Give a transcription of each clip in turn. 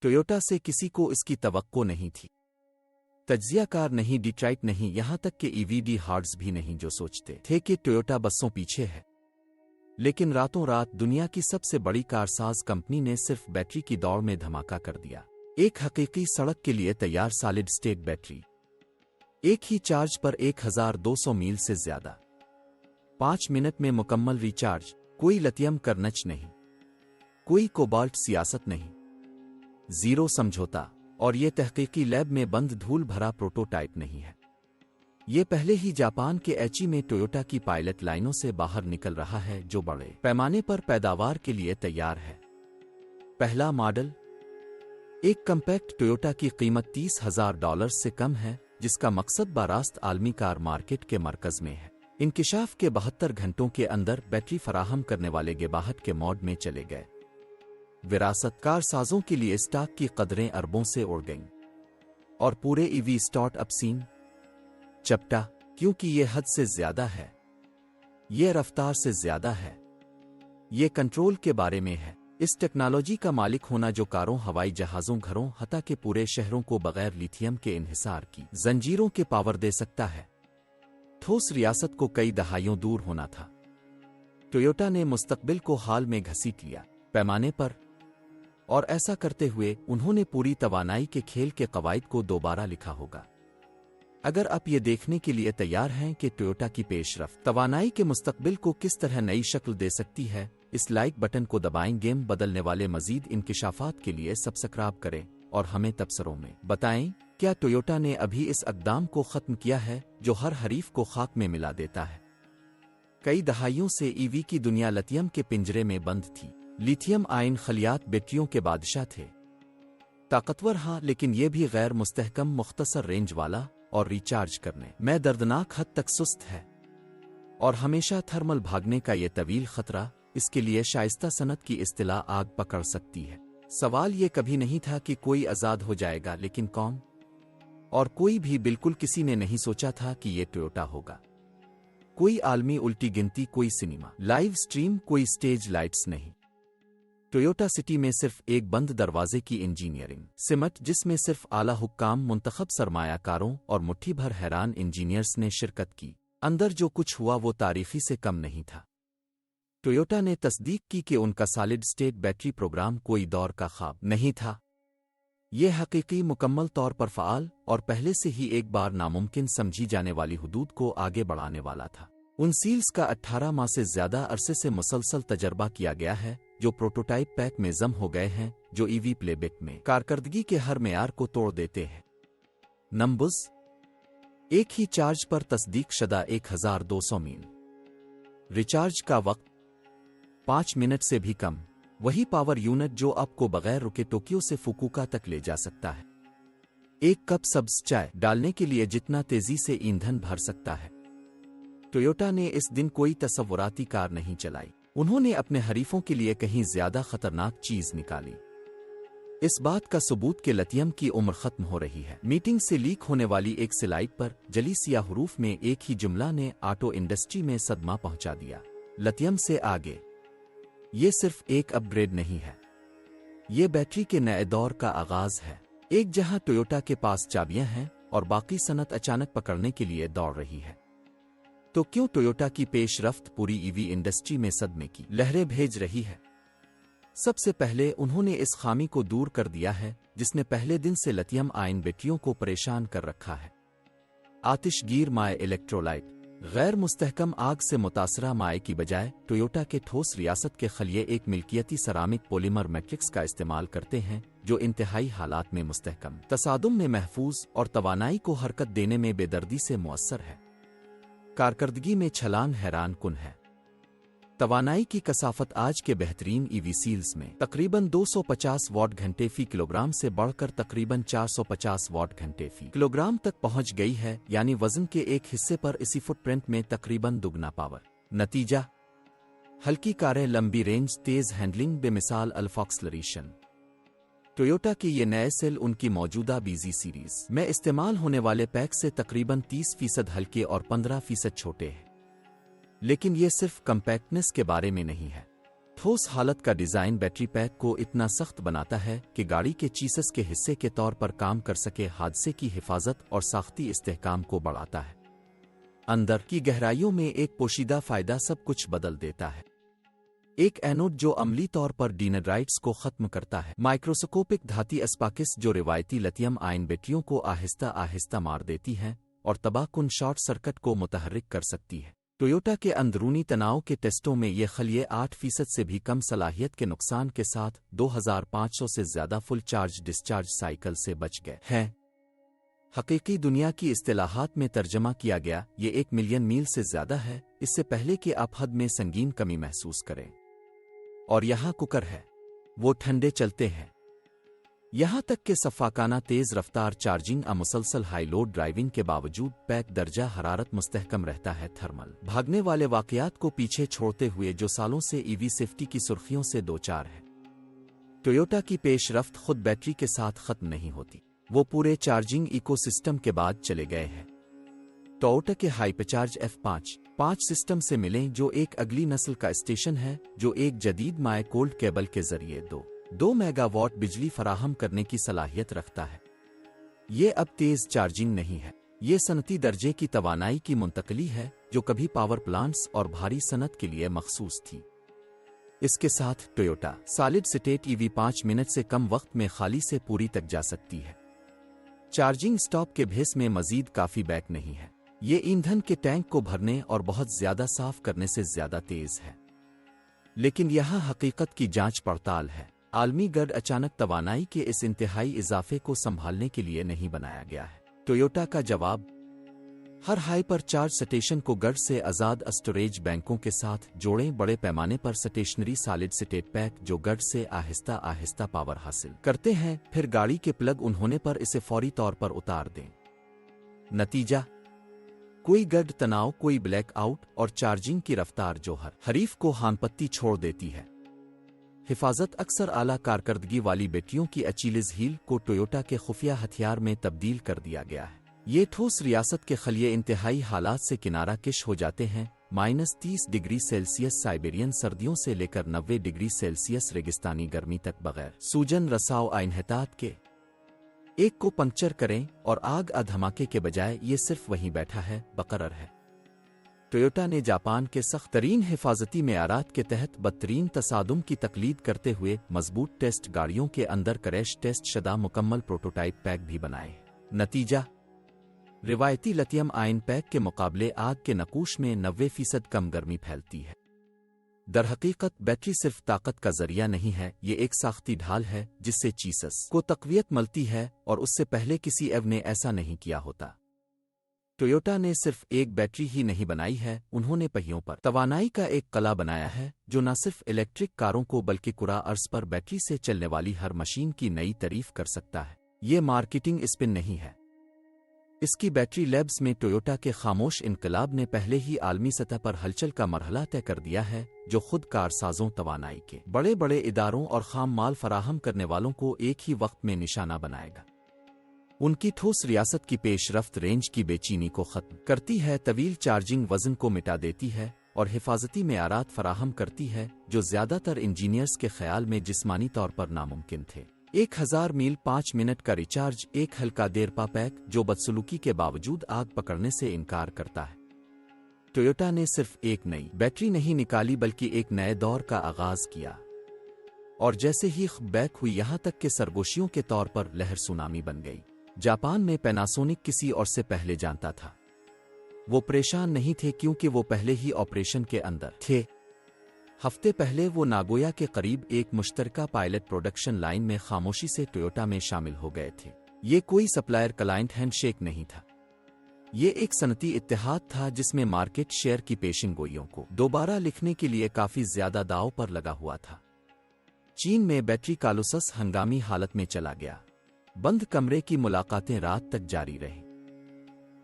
Toyota سے کسی کو اس کی توقع نہیں تھی۔ تجزیہ کار نہیں، ڈیٹرائٹ نہیں، یہاں تک کہ ای وی ڈی ہارڈز بھی نہیں جو سوچتے تھے کہ ٹویوٹا بسوں پیچھے ہے۔ لیکن راتوں رات دنیا کی سب سے بڑی کارساز کمپنی نے صرف بیٹری کی دوڑ میں دھماکہ کر دیا۔ ایک حقیقی سڑک کے لیے تیار سالڈ اسٹیٹ بیٹری، ایک ہی چارج پر 1200 میل سے زیادہ، 5 منٹ میں مکمل ریچارج، کوئی لتھیم کرنچ نہیں، کوئی کوبالٹ سیاست نہیں، زیرو سمجھوتا، اور یہ تحقیقی لیب میں بند دھول بھرا پروٹوٹائپ نہیں ہے۔ یہ پہلے ہی جاپان کے ایچی میں ٹویوٹا کی پائلٹ لائنوں سے باہر نکل رہا ہے، جو بڑے پیمانے پر پیداوار کے لیے تیار ہے۔ پہلا ماڈل، ایک کمپیکٹ ٹویوٹا کی قیمت $30,000 سے کم ہے، جس کا مقصد براست عالمی کار مارکیٹ کے مرکز میں ہے۔ انکشاف کے 72 گھنٹوں کے اندر بیٹری فراہم کرنے والے گیباہٹ کے موڈ میں چلے گئے۔ وراثت کار سازوں کے لیے اسٹاک کی قدریں اربوں سے اڑ گئیں، اور پورے ای وی اسٹارٹ اپ سین چپٹا، کیونکہ یہ حد سے زیادہ ہے، یہ رفتار سے زیادہ ہے، یہ کنٹرول کے بارے میں ہے۔ اس ٹیکنالوجی کا مالک ہونا جو کاروں، ہوائی جہازوں، گھروں، حتیٰ کہ پورے شہروں کو بغیر لیتھیم کے انحصار کی زنجیروں کے پاور دے سکتا ہے۔ ٹھوس ریاست کو کئی دہائیوں دور ہونا تھا۔ ٹویوٹا نے مستقبل کو حال میں گھسیٹ لیا پیمانے پر، اور ایسا کرتے ہوئے انہوں نے پوری توانائی کے کھیل کے قواعد کو دوبارہ لکھا ہوگا۔ اگر آپ یہ دیکھنے کے لیے تیار ہیں کہ ٹویوٹا کی پیش رفت توانائی کے مستقبل کو کس طرح نئی شکل دے سکتی ہے، اس لائک بٹن کو دبائیں۔ گیم بدلنے والے مزید انکشافات کے لیے سبسکرائب کریں اور ہمیں تبصروں میں بتائیں کیا ٹویوٹا نے ابھی اس اقدام کو ختم کیا ہے جو ہر حریف کو خاک میں ملا دیتا ہے۔ کئی دہائیوں سے ای وی کی دنیا لیتھیم کے پنجرے میں بند تھی۔ لیتھیم آئن خلیات بیٹریوں کے بادشاہ تھے، طاقتور ہاں، لیکن یہ بھی غیر مستحکم، مختصر رینج والا، اور ریچارج کرنے میں دردناک حد تک سست ہے، اور ہمیشہ تھرمل بھاگنے کا یہ طویل خطرہ اس کے لیے شائستہ صنعت کی اصطلاح آگ پکڑ سکتی ہے۔ سوال یہ کبھی نہیں تھا کہ کوئی آزاد ہو جائے گا، لیکن کون؟ اور کوئی بھی، بالکل کسی نے نہیں سوچا تھا کہ یہ ٹویوٹا ہوگا۔ کوئی عالمی الٹی گنتی، کوئی سنیما لائیو سٹریم، کوئی سٹیج لائٹس نہیں۔ ٹویوٹا سٹی میں صرف ایک بند دروازے کی انجینئرنگ سمت، جس میں صرف اعلی حکام، منتخب سرمایہ کاروں اور مٹھی بھر حیران انجینئرز نے شرکت کی۔ اندر جو کچھ ہوا وہ تاریخی سے کم نہیں تھا۔ ٹویوٹا نے تصدیق کی کہ ان کا سالڈ اسٹیٹ بیٹری پروگرام کوئی دور کا خواب نہیں تھا۔ یہ حقیقی، مکمل طور پر فعال، اور پہلے سے ہی ایک بار ناممکن سمجھی جانے والی حدود کو آگے بڑھانے والا تھا۔ ان سیلز کا 18 ماہ سے زیادہ عرصے سے مسلسل تجربہ کیا گیا ہے، جو پروٹوٹائپ پیک میں ضم ہو گئے ہیں، جو ای وی پلے بیک میں کارکردگی کے ہر معیار کو توڑ دیتے ہیں۔ نمبرز، ایک ہی چارج پر تصدیق شدہ 1200 میل، ریچارج کا وقت 5 منٹ سے بھی کم، وہی پاور یونٹ جو آپ کو بغیر رکے ٹوکیو سے فوکوکا تک لے جا سکتا ہے، ایک کپ سبز چائے ڈالنے کے لیے جتنا تیزی سے ایندھن بھر سکتا ہے۔ ٹویوٹا نے اس دن کوئی تصوراتی کار نہیں چلائی، انہوں نے اپنے حریفوں کے لیے کہیں زیادہ خطرناک چیز نکالی۔ اس بات کا ثبوت کہ لیتھیم کی عمر ختم ہو رہی ہے۔ میٹنگ سے لیک ہونے والی ایک سلائیڈ پر جلی سیاہ حروف میں ایک ہی جملہ نے آٹو انڈسٹری میں صدمہ پہنچا دیا: لیتھیم سے آگے۔ یہ صرف ایک اپ گریڈ نہیں ہے، یہ بیٹری کے نئے دور کا آغاز ہے۔ ایک جہاں ٹویوٹا کے پاس چابیاں ہیں اور باقی صنعت اچانک پکڑنے کے لیے دوڑ رہی ہے، تو کیوں ٹویوٹا کی پیش رفت پوری ای وی انڈسٹری میں صدمے کی لہریں بھیج رہی ہے؟ سب سے پہلے انہوں نے اس خامی کو دور کر دیا ہے جس نے پہلے دن سے لیتھیم آئن بیٹریوں کو پریشان کر رکھا ہے۔ آتش گیر مائع الیکٹرولائٹ، غیر مستحکم آگ سے متاثرہ مائع کی بجائے ٹویوٹا کے ٹھوس ریاست کے خلیے ایک ملکیتی سرامک پولیمر میٹرکس کا استعمال کرتے ہیں جو انتہائی حالات میں مستحکم، تصادم میں محفوظ اور توانائی کو حرکت دینے میں بے دردی سے مؤثر ہے۔ کارکردگی میں چھلانگ حیران کن ہے۔ توانائی کی کثافت آج کے بہترین ای وی سیلز میں تقریباً 250 واٹ گھنٹے فی کلوگرام سے بڑھ کر تقریباً 450 واٹ گھنٹے فی کلوگرام تک پہنچ گئی ہے، یعنی وزن کے ایک حصے پر اسی فٹ پرنٹ میں تقریباً دگنا پاور۔ نتیجہ، ہلکی کاریں، لمبی رینج، تیز ہینڈلنگ، بے مثال الفا ایکسلریشن۔ ٹویوٹا کے یہ نئے سیل ان کی موجودہ بیزی سیریز میں استعمال ہونے والے پیک سے تقریباً 30% ہلکے اور 15% چھوٹے ہیں۔ لیکن یہ صرف کمپیکٹنس کے بارے میں نہیں ہے۔ ठोस हालत का डिजाइन बैटरी पैक को इतना सख्त बनाता है कि गाड़ी के चीसस के हिस्से के तौर पर काम कर सके, हादसे की हिफाजत और साख्ती इस्तेहकाम को बढ़ाता है। अंदर की गहराइयों में एक पोशीदा फायदा सब कुछ बदल देता है। एक एनोड जो अमली तौर पर डीनेड्राइट्स को खत्म करता है, माइक्रोस्कोपिक धाती अस्पाकिस जो रिवायती लिथियम आयन बैटरियों को आहिस्ता आहिस्ता मार देती हैं और तबाहकुन शॉर्ट सर्किट को मुतहर्रिक कर सकती है। टोयोटा के अंदरूनी तनाव के टेस्टों में ये खलिए 8% से भी कम सलाहियत के नुकसान के साथ 2500 से ज्यादा फुल चार्ज डिस्चार्ज साइकिल से बच गए हैं। हकीकी दुनिया की इस्तिलाहात में तर्जमा किया गया, ये 1 मिलियन मील से ज्यादा है इससे पहले कि आप हद में संगीन कमी महसूस करें। और यहाँ कुकर है, वो ठंडे चलते हैं। यहाँ तक कि सफ़ाकाना तेज़ रफ्तार चार्जिंग और मुसलसल हाई लोड ड्राइविंग के बावजूद पैक दर्जा हरारत मुस्तहकम रहता है। थर्मल भागने वाले वाक़यात को पीछे छोड़ते हुए जो सालों से ईवी सेफ्टी की सुर्खियों से दो चार है, टोयोटा की पेशरफ्त खुद बैटरी के साथ ख़त्म नहीं होती, वो पूरे चार्जिंग इकोसिस्टम के बाद चले गए हैं। टोयोटा के हाइपरचार्ज F5 सिस्टम से मिलें, जो एक अगली नस्ल का स्टेशन है जो एक जदीद माय कोल्ड केबल के जरिए 2 मेगावाट बिजली फराहम करने की सलाहियत रखता है। ये अब तेज चार्जिंग नहीं है, ये सनती दर्जे की तवानाई की मुंतकली है जो कभी पावर प्लांट्स और भारी सनत के लिए मखसूस थी। इसके साथ Toyota solid state EV 5 minute से कम वक्त में खाली से पूरी तक जा सकती है। चार्जिंग स्टॉप के भेस में मजीद काफी बैक नहीं है, ये ईंधन के टैंक को भरने और बहुत ज्यादा साफ करने से ज्यादा तेज है। लेकिन यहाँ हकीकत की जांच पड़ताल है। आलमी गढ़ अचानक तवानाई के इस इंतहाई इजाफे को संभालने के लिए नहीं बनाया गया है। टोयोटा का जवाब, हर हाइपर चार्ज स्टेशन को गढ़ से आजाद स्टोरेज बैंकों के साथ जोड़ें, बड़े पैमाने पर स्टेशनरी सॉलिड स्टेट पैक जो गढ़ से आहिस्ता आहिस्ता पावर हासिल करते हैं, फिर गाड़ी के प्लग ऑन होने पर इसे फौरी तौर पर उतार दें। नतीजा, कोई गढ़ तनाव, कोई ब्लैक आउट और चार्जिंग की रफ्तार जो हर हरीफ को हानपत्ती छोड़ देती है। हिफाजत, अक्सर आला कारकर्दगी वाली बैटरियों की अचीलिज हील को टोयोटा के खुफिया हथियार में तब्दील कर दिया गया है। ये ठोस रियासत के खलिए इंतहाई हालात से किनारा किश हो जाते हैं, -30 डिग्री सेल्सियस साइबेरियन सर्दियों से लेकर 90 डिग्री सेल्सियस रेगिस्तानी गर्मी तक, बगैर सूजन रसाव आइनहतात के। एक को पंक्चर करें और आग धमाके के बजाय ये सिर्फ वहीं बैठा है, बकरार है। टोयोटा ने जापान के सख्त तरीन हिफाजती मेयारात के तहत बदतरीन तसादुम की तकलीद करते हुए मजबूत टेस्ट गाड़ियों के अंदर क्रैश टेस्ट शदा मुकम्मल प्रोटोटाइप पैक भी बनाए। नतीजा, रिवायती लिथियम आयन पैक के मुकाबले आग के नकूश में 90% कम गर्मी फैलती है। दरहकीकत बैटरी सिर्फ ताकत का जरिया नहीं है, ये एक साख्ती ढाल है जिससे चीसस को तकवीयत मिलती है और उससे पहले किसी एव ने ऐसा नहीं किया होता। टोयोटा ने सिर्फ एक बैटरी ही नहीं बनाई है, उन्होंने पहियों पर तवानाई का एक कला बनाया है जो न सिर्फ इलेक्ट्रिक कारों को बल्कि कुरा अर्ज पर बैटरी से चलने वाली हर मशीन की नई तारीफ कर सकता है। ये मार्केटिंग स्पिन नहीं है, इसकी बैटरी लैब्स में टोयोटा के खामोश इनकलाब ने पहले ही आलमी सतह पर हलचल का मरहला तय कर दिया है, जो खुद कारसाजों, तवानाई के बड़े बड़े इदारों और खाम माल फराहम करने वालों को एक ही वक्त में निशाना बनाएगा। उनकी ठोस रियासत की पेशरफ्त रेंज की बेचैनी को खत्म करती है, तवील चार्जिंग वजन को मिटा देती है और हिफाजती मेयारात फराहम करती है जो ज्यादातर इंजीनियर्स के ख्याल में जिस्मानी तौर पर नामुमकिन थे। 1000 मील 5 मिनट का रिचार्ज, एक हल्का देरपा पैक जो बदसलूकी के बावजूद आग पकड़ने से इनकार करता है। टोयोटा ने सिर्फ एक नई बैटरी नहीं निकाली बल्कि एक नए दौर का आगाज किया, और जैसे ही बैक हुई यहां तक के सरगोशियों के तौर पर लहर सुनामी बन गई। जापान में पैनासोनिक किसी और से पहले जानता था। वो परेशान नहीं थे क्योंकि वो पहले ही ऑपरेशन के अंदर थे। हफ्ते पहले वो नागोया के करीब एक मुश्तरका पायलट प्रोडक्शन लाइन में खामोशी से टोयोटा में शामिल हो गए थे। ये कोई सप्लायर क्लाइंट हैंडशेक नहीं था, ये एक सनती इत्तेहाद था जिसमें मार्केट शेयर की पेशिंग गोइयों को दोबारा लिखने के लिए काफी ज्यादा दांव पर लगा हुआ था। चीन में बैटरी कालोसस हंगामी हालत में चला गया। बंद कमरे की मुलाकातें रात तक जारी रहीं।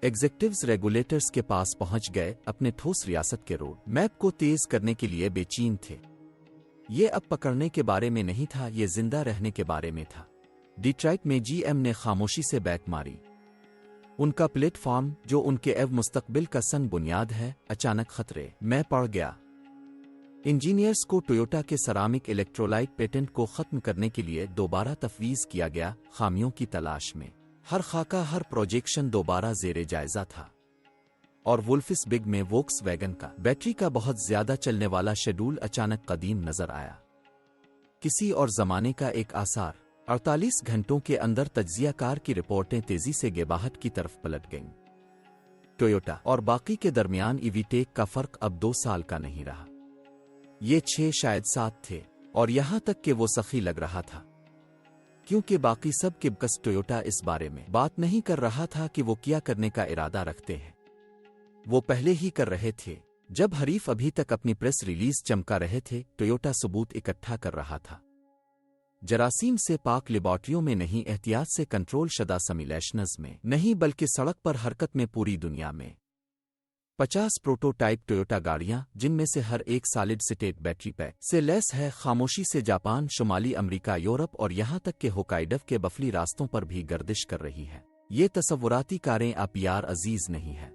एग्जेक्टिव्स रेगुलेटर्स के पास पहुंच गए, अपने ठोस रियासत के रोड मैप को तेज करने के लिए बेचैन थे। ये अब पकड़ने के बारे में नहीं था, ये जिंदा रहने के बारे में था। डिट्रॉइट में जीएम ने खामोशी से बैक मारी। उनका प्लेटफॉर्म जो उनके एव मुस्तकबिल का संग बुनियाद है, अचानक खतरे में पड़ गया। इंजीनियर्स को टोयोटा के सरामिक इलेक्ट्रोलाइट पेटेंट को खत्म करने के लिए दोबारा तफवीज़ किया गया, खामियों की तलाश में हर खाका, हर प्रोजेक्शन दोबारा ज़ेरे जायजा था। और वुल्फिस बिग में वोक्सवैगन का बैटरी का बहुत ज्यादा चलने वाला शेड्यूल अचानक कदीम नजर आया। किसी और जमाने का एक आसार। 48 घंटों के अंदर तज्जियाकार की रिपोर्टें तेजी से गेबाहट की तरफ पलट गईं। टोयोटा और बाकी के दरमियान ईवीटेक का फर्क अब 2 साल का नहीं रहा, ये 6 शायद 7 थे, और यहां तक कि वो सखी लग रहा था, क्योंकि बाकी सब के बकस टोयोटा इस बारे में बात नहीं कर रहा था कि वो क्या करने का इरादा रखते हैं। वो पहले ही कर रहे थे। जब हरीफ अभी तक अपनी प्रेस रिलीज चमका रहे थे, टोयोटा सबूत इकट्ठा कर रहा था। जरासीम से पाक लेबॉर्ट्रियों में नहीं, एहतियात से कंट्रोल शदा सिमुलेशंस में नहीं, बल्कि सड़क पर हरकत में पूरी दुनिया में 50 प्रोटोटाइप टोयोटा गाड़ियां, जिनमें से हर एक सॉलिड स्टेट बैटरी पैक से लैस है, खामोशी से जापान, शुमाली अमेरिका, यूरोप और यहां तक कि होकाइडो के बफली रास्तों पर भी गर्दिश कर रही है। ये तसव्वुराती कारें आप यार अजीज नहीं है,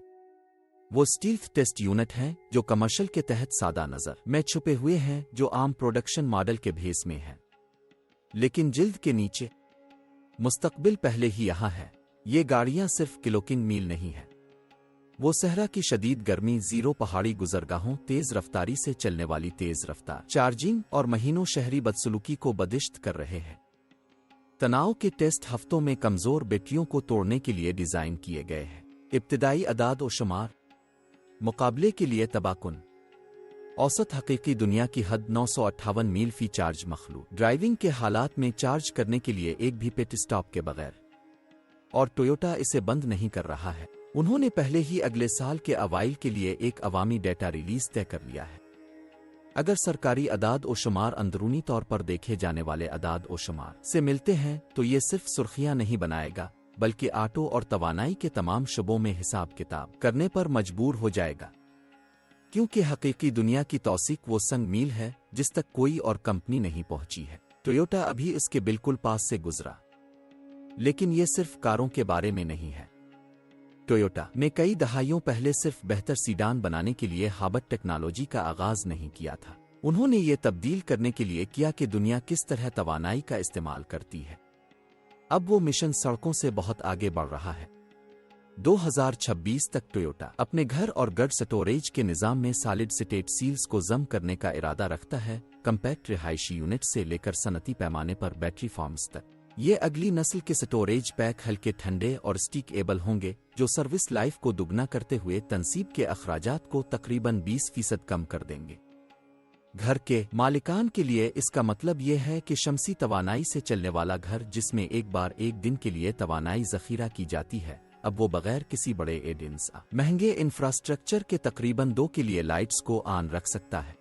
वो स्टील्थ टेस्ट यूनिट हैं जो कमर्शियल के तहत सादा नजर में छुपे हुए हैं, जो आम प्रोडक्शन मॉडल के भेस में है, लेकिन जिल्द के नीचे मुस्तकबिल पहले ही यहां है। ये गाड़ियां सिर्फ किलोकिंग मील नहीं है, वो सहरा की शदीद गर्मी, जीरो पहाड़ी गुजरगाहों, तेज रफ्तारी से चलने वाली तेज रफ्तार चार्जिंग और महीनों शहरी बदसलूकी को बदिश्त कर रहे हैं। तनाव के टेस्ट हफ्तों में कमजोर बैटरियों को तोड़ने के लिए डिजाइन किए गए हैं। इब्तिदाई अदाद और शुमार मुकाबले के लिए तबाकुन। औसत हकीकी दुनिया की हद 958 मील फी चार्ज मखलू, ड्राइविंग के हालात में चार्ज करने के लिए एक भी पिट स्टॉप के बगैर, और टोयोटा इसे बंद नहीं कर रहा है। उन्होंने पहले ही अगले साल के अवाइल के लिए एक अवामी डेटा रिलीज तय कर लिया है। अगर सरकारी अदाद और शुमार अंदरूनी तौर पर देखे जाने वाले अदाद और शुमार से मिलते हैं, तो ये सिर्फ सुर्खियां नहीं बनाएगा, बल्कि आटो और तवानाई के तमाम शुबों में हिसाब किताब करने पर मजबूर हो जाएगा, क्योंकि हकीकी दुनिया की तौसीक वो संग मील है जिस तक कोई और कंपनी नहीं पहुंची है। टोयोटा अभी इसके बिल्कुल पास से गुजरा, लेकिन ये सिर्फ कारों के बारे में नहीं है। टोयोटा ने कई दहाइयों पहले सिर्फ बेहतर सीडान बनाने के लिए हाबट टेक्नोलॉजी का आगाज नहीं किया था। उन्होंने ये तब्दील करने के लिए किया कि दुनिया किस तरह तवानाई का इस्तेमाल करती है। अब वो मिशन सड़कों से बहुत आगे बढ़ रहा है। 2026 तक टोयोटा अपने घर और गढ़ स्टोरेज के निजाम में सॉलिड स्टेट सील्स को जम करने का इरादा रखता है, कम्पैक्ट रिहायशी यूनिट से लेकर सनती पैमाने पर बैटरी फॉर्म्स तक। ये अगली नस्ल के स्टोरेज पैक हल्के, ठंडे और स्टिक एबल होंगे, जो सर्विस लाइफ को दुगना करते हुए तनसीब के अखराजात को तकरीबन 20% कम कर देंगे। घर के मालिकान के लिए इसका मतलब यह है कि शमसी तवानाई से चलने वाला घर, जिसमें एक बार एक दिन के लिए तवानाई जखीरा की जाती है, अब वो बगैर किसी बड़े एडेंस महंगे इंफ्रास्ट्रक्चर के तकरीबन 2 के लिए लाइट्स को ऑन रख सकता है।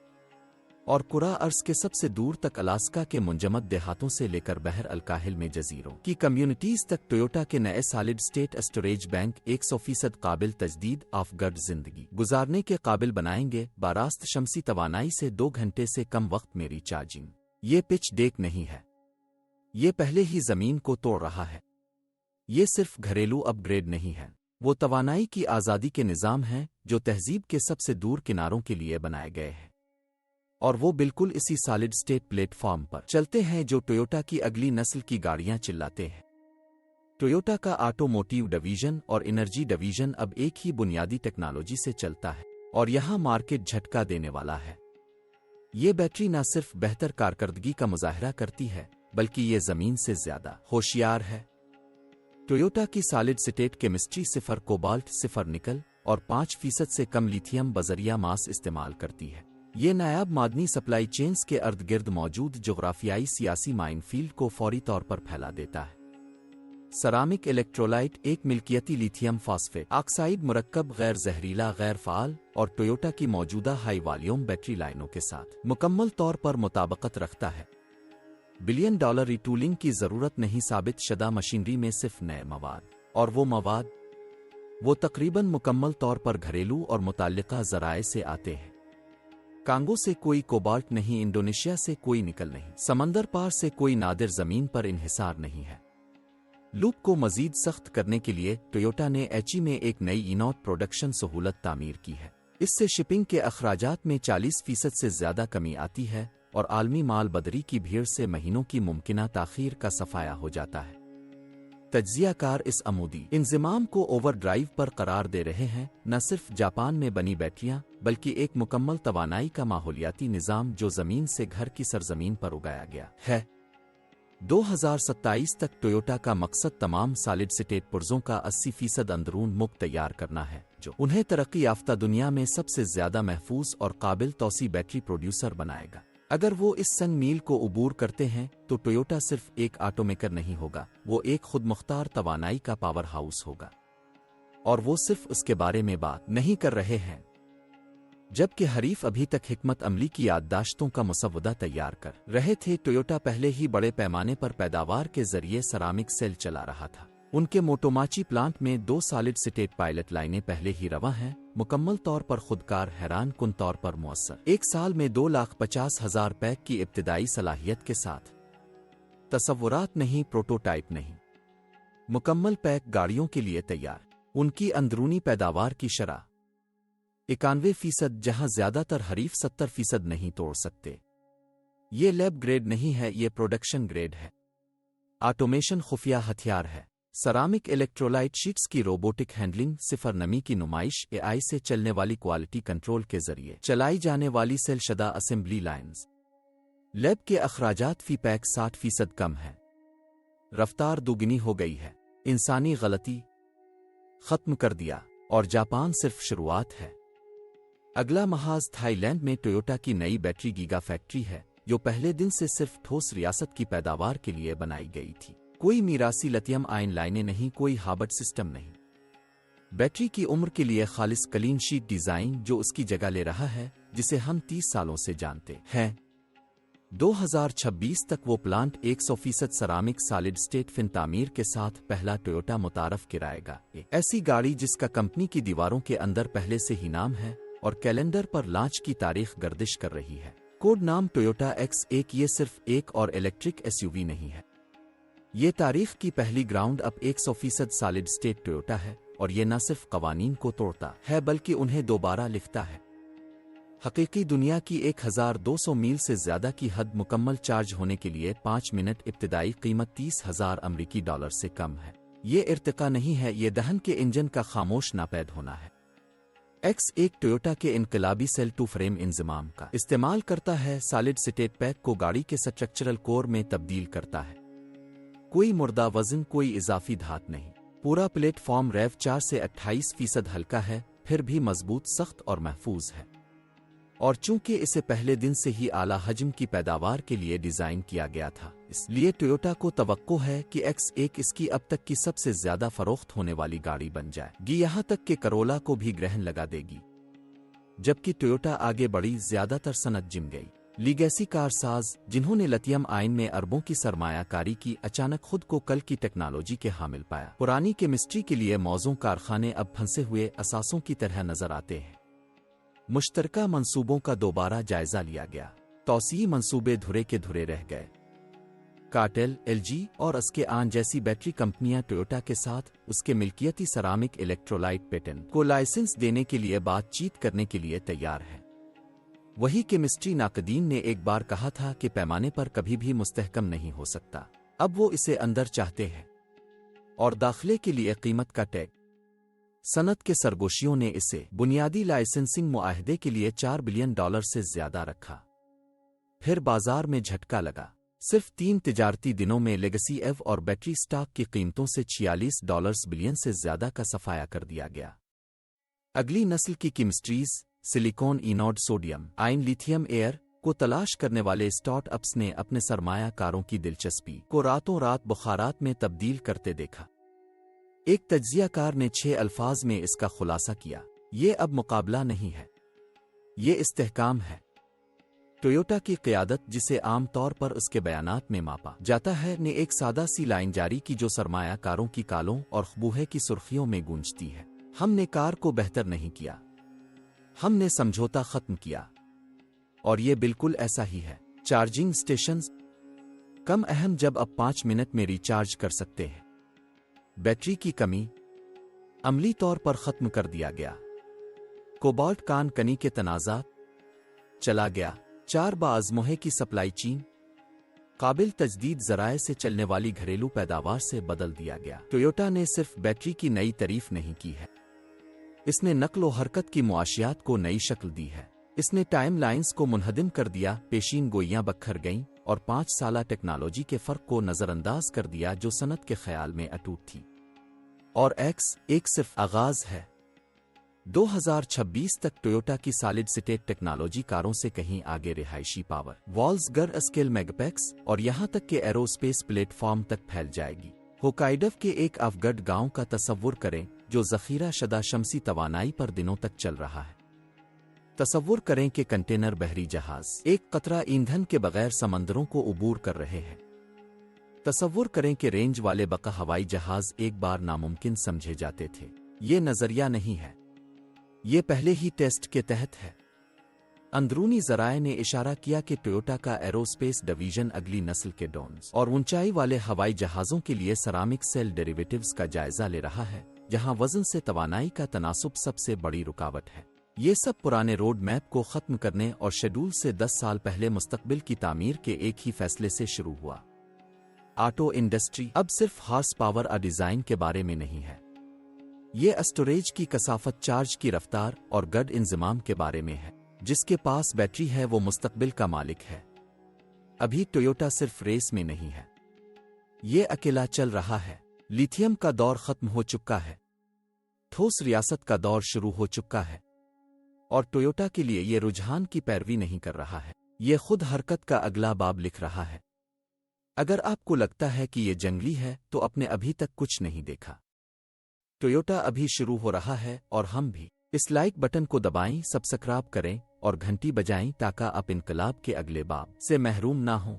और कुरा अर्ज के सबसे दूर तक अलास्का के मुंजमद देहातों से लेकर बहर अलकाहिल में जजीरों की कम्युनिटीज तक टोयोटा के नए सॉलिड स्टेट स्टोरेज बैंक 100% काबिल तजदीद ऑफ गड जिंदगी गुजारने के काबिल बनाएंगे, बारास्त शमसी तवानाई से 2 घंटे से कम वक्त में रिचार्जिंग। ये पिच डेक नहीं है, ये पहले ही जमीन को तोड़ रहा है। ये सिर्फ घरेलू अपग्रेड नहीं है, वो तवानाई की आज़ादी के निज़ाम हैं जो तहजीब के सबसे दूर किनारों के लिए बनाए गए हैं, और वो बिल्कुल इसी सॉलिड स्टेट प्लेटफॉर्म पर चलते हैं जो टोयोटा की अगली नस्ल की गाड़ियां चिल्लाते हैं। टोयोटा का ऑटोमोटिव डिवीजन और एनर्जी डिवीजन अब एक ही बुनियादी टेक्नोलॉजी से चलता है, और यहां मार्केट झटका देने वाला है। ये बैटरी न सिर्फ बेहतर कारकर्दगी का मुजाहरा करती है, बल्कि ये जमीन से ज्यादा होशियार है। टोयोटा की सॉलिड स्टेट केमिस्ट्री 0 कोबाल्ट, 0 निकल और 5% से कम लिथियम बजरिया मास इस्तेमाल करती है। ये नायाब मादनी सप्लाई चेन्स के अर्द गिर्द मौजूद जोग्राफियाई सियासी माइनफील्ड को फौरी तौर पर फैला देता है। सरामिक इलेक्ट्रोलाइट एक मिल्कियती लिथियम फॉस्फेट ऑक्साइड मुरक्कब, गैर जहरीला, गैर फाल और टोयोटा की मौजूदा हाई वॉल्यूम बैटरी लाइनों के साथ मुकम्मल तौर पर मुताबकत रखता है। $बिलियन रिटूलिंग की जरूरत नहीं, साबित शदा मशीनरी में सिर्फ नए मवाद, और वो मवाद वो तकरीबन मुकम्मल तौर पर घरेलू और मुताल्लिका ज़राए से आते हैं। कांगो से कोई कोबाल्ट नहीं, इंडोनेशिया से कोई निकल नहीं, समंदर पार से कोई नादिर जमीन पर इन्हिसार नहीं है। लूप को मजीद सख्त करने के लिए टोयोटा ने एची में एक नई इनॉट प्रोडक्शन सहूलत तामीर की है। اس سے شپنگ کے اخراجات میں 40% سے زیادہ کمی آتی ہے اور عالمی مال بدری کی بھیڑ سے مہینوں کی ممکنہ تاخیر کا صفایا ہو جاتا ہے۔ تجزیہ کار اس عمودی انضمام کو اوور ڈرائیو پر قرار دے رہے ہیں، نہ صرف جاپان میں بنی بیٹریاں بلکہ ایک مکمل توانائی کا ماحولیاتی نظام جو زمین سے گھر کی سرزمین پر اگایا گیا ہے۔ 2027 تک ٹویوٹا کا مقصد تمام سالڈ سٹیٹ پرزوں کا 80% اندرون مکت تیار کرنا ہے، جو انہیں ترقی یافتہ دنیا میں سب سے زیادہ محفوظ اور قابل توسیع بیٹری پروڈیوسر بنائے گا۔ اگر وہ اس سن میل کو عبور کرتے ہیں تو ٹویوٹا صرف ایک آٹو میکر نہیں ہوگا، وہ ایک خود مختار توانائی کا پاور ہاؤس ہوگا۔ اور وہ صرف اس کے بارے میں بات نہیں کر رہے ہیں، جبکہ حریف ابھی تک حکمت عملی کی یادداشتوں کا مسودہ تیار کر رہے تھے۔ ٹویوٹا پہلے ہی بڑے پیمانے پر پیداوار کے ذریعے سرامک سیل چلا رہا تھا۔ ان کے موٹوماچی پلانٹ میں 2 سالڈ سٹیٹ پائلٹ لائنیں پہلے ہی رواں ہیں، مکمل طور پر خودکار، حیران کن طور پر مؤثر، ایک سال میں 2,50,000 پیک کی ابتدائی صلاحیت کے ساتھ۔ تصورات نہیں، پروٹوٹائپ نہیں، مکمل پیک گاڑیوں کے لیے تیار۔ ان کی اندرونی پیداوار کی شرح 91%، جہاں زیادہ تر حریف 70% نہیں توڑ سکتے۔ یہ لیب گریڈ نہیں ہے، یہ پروڈکشن گریڈ ہے۔ آٹومیشن خفیہ ہتھیار ہے۔ سرامک الیکٹرولائٹ شیٹس کی روبوٹک ہینڈلنگ، صفر نمی کی نمائش، اے آئی سے چلنے والی کوالٹی کنٹرول کے ذریعے چلائی جانے والی سیل شدہ اسمبلی لائنز۔ لیب کے اخراجات فی پیک 60% کم ہے۔ رفتار دوگنی ہو گئی ہے۔ انسانی غلطی ختم کر دیا، اور جاپان صرف شروعات ہے۔ اگلا محاذ تھائی لینڈ میں ٹویوٹا کی نئی بیٹری گیگا فیکٹری ہے، جو پہلے دن سے صرف ٹھوس ریاست کی پیداوار کے لیے بنائی گئی تھی۔ کوئی میراثی لتھیم آئن لائنیں نہیں، کوئی ہابٹ سسٹم نہیں۔ بیٹری کی عمر کے لیے خالص کلین شیٹ ڈیزائن جو اس کی جگہ لے رہا ہے، جسے ہم 30 سالوں سے جانتے ہیں۔ 2026 تک وہ پلانٹ 100% سرامک سالڈ سٹیٹ فن تعمیر کے ساتھ پہلا ٹویوٹا متعارف کرائے گا، ایسی گاڑی جس کا کمپنی کی دیواروں کے اندر پہلے سے ہی نام ہے اور کیلنڈر پر لانچ کی تاریخ گردش کر رہی ہے۔ کوڈ نام ٹویوٹا X1۔ یہ صرف ایک اور الیکٹرک SUV نہیں ہے، یہ تاریخ کی پہلی گراؤنڈ اپ 100% سالڈ سٹیٹ ٹویوٹا ہے، اور یہ نہ صرف قوانین کو توڑتا ہے بلکہ انہیں دوبارہ لکھتا ہے۔ حقیقی دنیا کی 1200 میل سے زیادہ کی حد مکمل چارج ہونے کے لیے 5 منٹ، ابتدائی قیمت $30,000 سے کم ہے۔ یہ ارتقا نہیں ہے، یہ دہن کے انجن کا خاموش ناپید ہونا ہے۔ X1 ٹویوٹا کے انقلابی سیل ٹو فریم انضمام کا استعمال کرتا ہے، سالڈ سٹیٹ پیک کو گاڑی کے سٹرکچرل کور میں تبدیل کرتا ہے۔ کوئی مردہ وزن، کوئی اضافی دھات نہیں۔ پورا پلیٹ فارم ریو 4 سے 28% ہلکا ہے، پھر بھی مضبوط، سخت اور محفوظ ہے۔ اور چونکہ اسے پہلے دن سے ہی اعلیٰ حجم کی پیداوار کے لیے ڈیزائن کیا گیا تھا، اس لیے ٹویوٹا کو توقع ہے کہ X1 اس کی اب تک کی سب سے زیادہ فروخت ہونے والی گاڑی بن جائے گی، یہاں تک کہ کرولا کو بھی گرہن لگا دے گی۔ جبکہ ٹویوٹا آگے بڑھی، زیادہ تر صنعت جم گئی۔ لیگیسی کار ساز، جنہوں نے لتھیم آئن میں اربوں کی سرمایہ کاری کی، اچانک خود کو کل کی ٹیکنالوجی کے حامل پایا۔ پرانی کیمسٹری کے لیے موزوں کارخانے اب پھنسے ہوئے اثاثوں کی طرح نظر آتے ہیں۔ مشترکہ منصوبوں کا دوبارہ جائزہ لیا گیا، توسیعی منصوبے دھرے کے دھرے رہ گئے۔ کارٹل، LG اور اس کے آن جیسی بیٹری کمپنیاں ٹویوٹا کے ساتھ اس کے ملکیتی سرامک الیکٹرولائٹ پیٹنٹ کو لائسنس دینے کے لیے بات چیت کرنے کے لیے تیار ہے۔ وہی کیمسٹری ناقدین نے ایک بار کہا تھا کہ پیمانے پر کبھی بھی مستحکم نہیں ہو سکتا، اب وہ اسے اندر چاہتے ہیں، اور داخلے کے لیے قیمت کا ٹیگ۔ صنعت کے سرگوشیوں نے اسے بنیادی لائسنسنگ معاہدے کے لیے $4 بلین سے زیادہ رکھا۔ پھر بازار میں جھٹکا لگا۔ صرف 3 تجارتی دنوں میں لیگسی ایو اور بیٹری سٹاک کی قیمتوں سے $46 بلین سے زیادہ کا صفایا کر دیا گیا۔ اگلی نسل کی کیمسٹریز، سلیکون اینوڈ سوڈیم آئن لیتھیم ایئر کو تلاش کرنے والے اسٹارٹ اپس نے اپنے سرمایہ کاروں کی دلچسپی کو راتوں رات بخارات میں تبدیل کرتے دیکھا۔ ایک تجزیہ کار نے 6 الفاظ میں اس کا خلاصہ کیا: یہ اب مقابلہ نہیں ہے، یہ استحکام ہے۔ ٹویوٹا کی قیادت، جسے عام طور پر اس کے بیانات میں ماپا جاتا ہے، نے ایک سادہ سی لائن جاری کی جو سرمایہ کاروں کی کالوں اور خبوہے کی سرخیوں میں گونجتی ہے: ہم نے کار کو بہتر نہیں کیا، ہم نے سمجھوتا ختم کیا۔ اور یہ بالکل ایسا ہی ہے۔ چارجنگ سٹیشنز کم اہم جب اب 5 منٹ میں ریچارج کر سکتے ہیں۔ بیٹری کی کمی عملی طور پر ختم کر دیا گیا۔ कोबाल्ट कान कनी के तनाज़ात चला गया। 4 बाज़मुहे की सप्लाई चीन काबिल तजदीद ज़राए से चलने वाली घरेलू पैदावार से बदल दिया गया। टोयोटा ने सिर्फ बैटरी की नई तारीफ नहीं की है, इसने नक्ल व हरकत की मुआशियात को नई शक्ल दी है। इसने टाइम लाइन्स को मुनहदिम कर दिया, पेशीन गोइयां बखर गईं और 5 साला टेक्नोलॉजी के फ़र्क को नज़रअंदाज कर दिया जो सनत के ख्याल में अटूट थी। और X1 सिर्फ आगाज़ है। 2026 तक टोयोटा की सॉलिड स्टेट टेक्नोलॉजी कारों से कहीं आगे रिहायशी पावर, वॉल्स गर स्केल मेगापेक्स और यहां तक के एरोस्पेस प्लेटफॉर्म तक फैल जाएगी। होकाइडो के एक अवगढ़ गांव का तसव्वुर करें जो ज़ख़ीरा शुदा शमसी तवानाई पर दिनों तक चल रहा है। तसव्वुर करें कि कंटेनर बहरी जहाज एक कतरा ईंधन के बगैर समंदरों को उबूर कर रहे हैं। तसव्वुर करें कि रेंज वाले बका हवाई जहाज एक बार नामुमकिन समझे जाते थे। ये नज़रिया नहीं है, ये पहले ही टेस्ट के तहत है। अंदरूनी ज़राए ने इशारा किया कि टोयोटा का एरोस्पेस डिवीजन अगली नस्ल के ड्रोन्स और ऊंचाई वाले हवाई जहाज़ों के लिए सेरामिक सेल डेरिवेटिव्स का जायजा ले रहा है, जहां वजन से तवानाई का तनासुब सबसे बड़ी रुकावट है। ये सब पुराने रोड मैप को ख़त्म करने और शेड्यूल से 10 साल पहले मुस्तकबिल की तामीर के एक ही फैसले से शुरू हुआ। ऑटो इंडस्ट्री अब सिर्फ हॉर्स पावर और डिज़ाइन के बारे में नहीं है, ये स्टोरेज की कसाफत, चार्ज की रफ्तार और गड इंज़माम के बारे में है। जिसके पास बैटरी है वो मुस्तकबिल का मालिक है। अभी टोयोटा सिर्फ रेस में नहीं है, ये अकेला चल रहा है। लिथियम का दौर खत्म हो चुका है, ठोस रियासत का दौर शुरू हो चुका है और टोयोटा के लिए ये रुझान की पैरवी नहीं कर रहा है, ये खुद हरकत का अगला बाब लिख रहा है। अगर आपको लगता है कि ये जंगली है तो आपने अभी तक कुछ नहीं देखा। टोयोटा अभी शुरू हो रहा है और हम भी। इस लाइक बटन को दबाएं, सब्सक्राइब करें और घंटी बजाएं ताकि आप इनकलाब के अगले बाब से महरूम ना हों।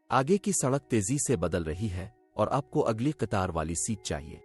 आगे की सड़क तेजी से बदल रही है और आपको अगली कतार वाली सीट चाहिए।